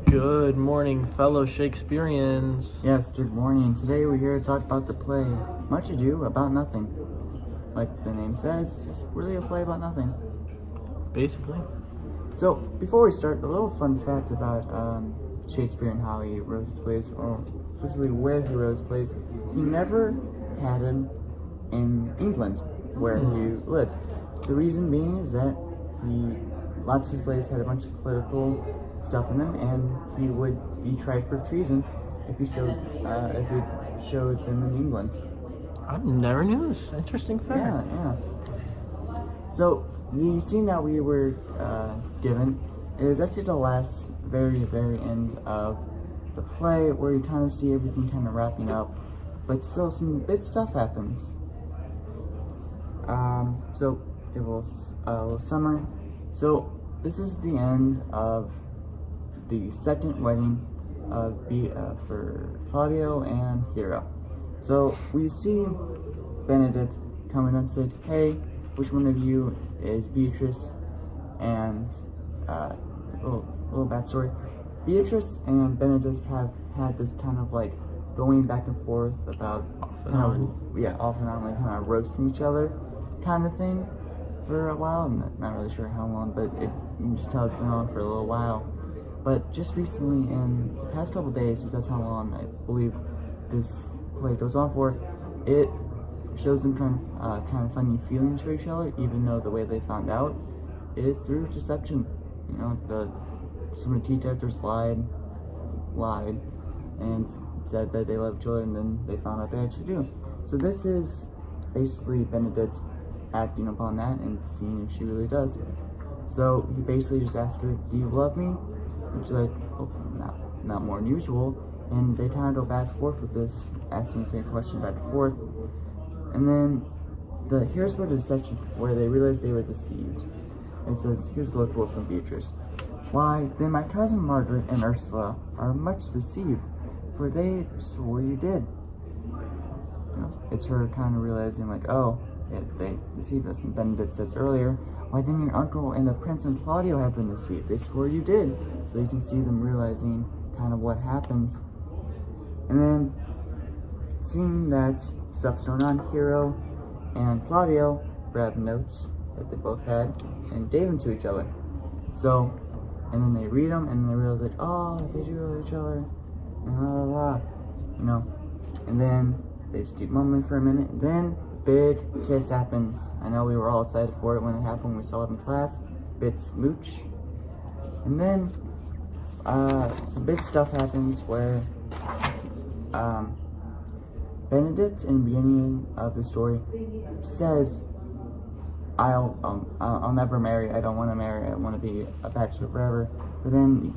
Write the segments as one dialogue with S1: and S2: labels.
S1: Good morning, fellow Shakespeareans.
S2: Yes, good morning. Today we're here to talk about the play Much Ado About Nothing. Like the name says, it's really a play about nothing.
S1: Basically.
S2: So, before we start, a little fun fact about Shakespeare and how he wrote his plays, or specifically where he wrote his plays. He never had them in England, where he lived. The reason being is that lots of his plays had a bunch of political stuff in them, and he would be tried for treason if he showed them in England.
S1: I never knew this. Interesting fact.
S2: Yeah. So the scene that we were given is actually the last, very end of the play, where you kind of see everything kind of wrapping up, but still some big stuff happens. So give a little summary. So this is the end of the second wedding for Claudio and Hero. So we see Benedict coming up and said, "Hey, which one of you is Beatrice?" And a little backstory. Beatrice and Benedict have had this kind of like going back and forth about off and on, like kind of roasting each other kind of thing for a while. I'm not really sure how long, but you can just tell it's been on for a little while. But just recently, in the past couple days, if that's how long I believe this play goes on for, it shows them trying to find new feelings for each other, even though the way they found out is through deception. You know, some of the key characters lied, and said that they love each other, and then they found out they actually do. So this is basically Benedict acting upon that and seeing if she really does. So he basically just asked her, "Do you love me?" And she's like, "Oh, not more than usual." And they kind of go back and forth with this, asking the same question back and forth. And then here's where the section where they realized they were deceived. It says, here's the quote from Beatrice. "Why, then my cousin Margaret and Ursula are much deceived, for they swore you did." You know, it's her kind of realizing like, oh, yeah, they deceived us. And Benedict says earlier, "Why, then your uncle and the prince and Claudio have been deceived. They swore you did." So you can see them realizing kind of what happens. And then, seeing that stuff's going on, Hero and Claudio grab notes that they both had and gave them to each other. So, and then they read them and they realize like, oh, they do love each other, and la la la, you know. And then they just keep mumbling for a minute, and then big kiss happens. I know we were all excited for it when it happened. We saw it in class. Big smooch. And then some big stuff happens where Benedict, in the beginning of the story, says, I'll never marry. I don't want to marry. I want to be a bachelor forever." But then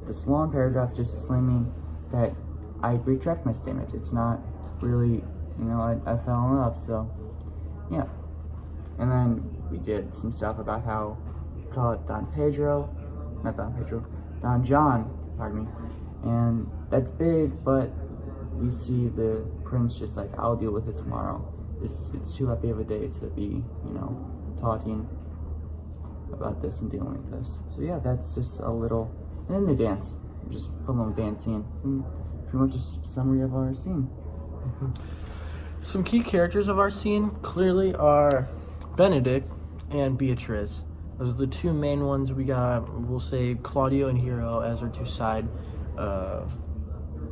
S2: this long paragraph just explaining that I retract my statement. It's not really, you know, I fell in love, so yeah. And then we did some stuff about how call it Don John, pardon me. And that's big, but we see the prince just like, "I'll deal with it tomorrow." It's too happy of a day to be, you know, talking about this and dealing with this. So yeah, that's just a little. And then they dance, just film them dancing, and pretty much just summary of our scene.
S1: Some key characters of our scene clearly are Benedict and Beatrice. Those are the two main ones we got. We'll say Claudio and Hero as our two side,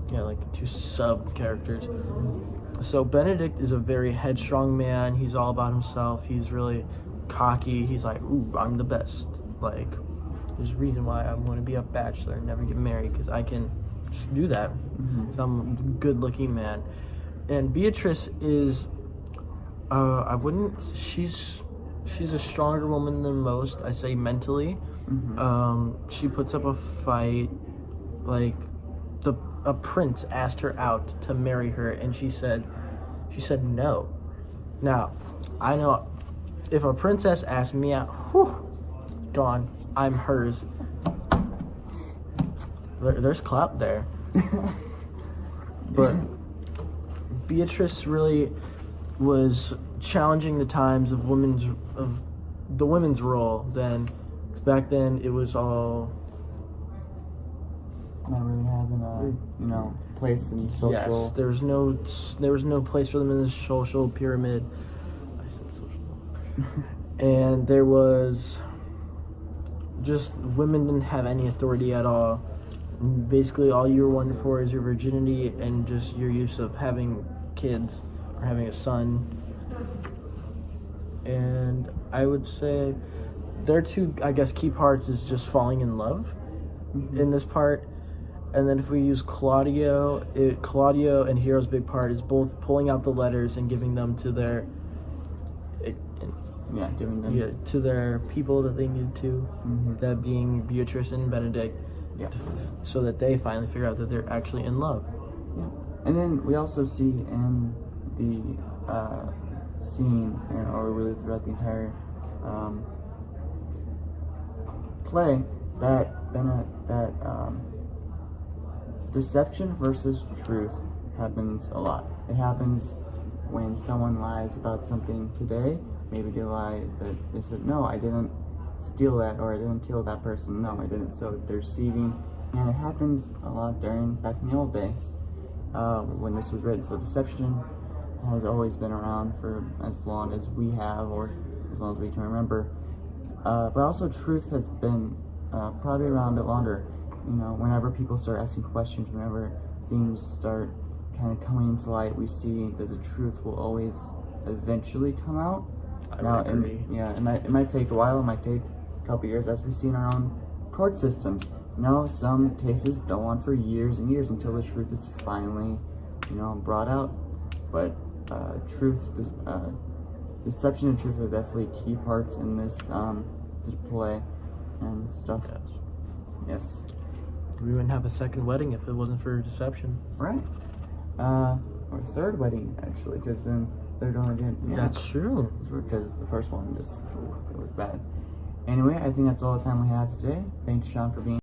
S1: like two sub characters. So Benedict is a very headstrong man. He's all about himself. He's really cocky. He's like, "Ooh, I'm the best." Like, there's a reason why I want to be a bachelor and never get married, because I can just do that. So I'm a good-looking man. And Beatrice is, she's a stronger woman than most, I say mentally. She puts up a fight. Like, a prince asked her out to marry her, and she said no. Now, I know if a princess asked me out, gone, I'm hers. There's clout there. But Beatrice really was challenging the times of the women's role then. Back then it was all
S2: place in social.
S1: Yes, there was no place for them in the social pyramid. I said social. And there was just women didn't have any authority at all. Basically, all you were wanted for is your virginity and just your use of having kids or having a son. And I would say their two, I guess, key parts is just falling in love in this part. And then if we use Claudio and Hero's big part is both pulling out the letters and giving them to their to their people that they need to, that being Beatrice and Benedict, so that they finally figure out that they're actually in love.
S2: Yeah. And then we also see in the scene, or really throughout the entire play, that deception versus truth happens a lot. It happens when someone lies about something today. Maybe they lie that they said, no, I didn't steal that, or I didn't kill that person. No, I didn't. So they're deceiving, and it happens a lot back in the old days when this was written. So deception has always been around for as long as we have, or as long as we can remember. But also truth has been probably around a bit longer. Whenever people start asking questions, whenever things start kind of coming into light, we see that the truth will always eventually come out.
S1: I agree.
S2: It might take a while. It might take a couple years, as we see in our own court systems. Some cases go on for years and years until the truth is finally, brought out. But deception and truth are definitely key parts in this play and stuff. Yes.
S1: We wouldn't have a second wedding if it wasn't for deception.
S2: Right. Or third wedding, actually, because then they're going again. Yeah.
S1: That's true.
S2: Because the first one it was bad. Anyway, I think that's all the time we have today. Thanks, Sean, for being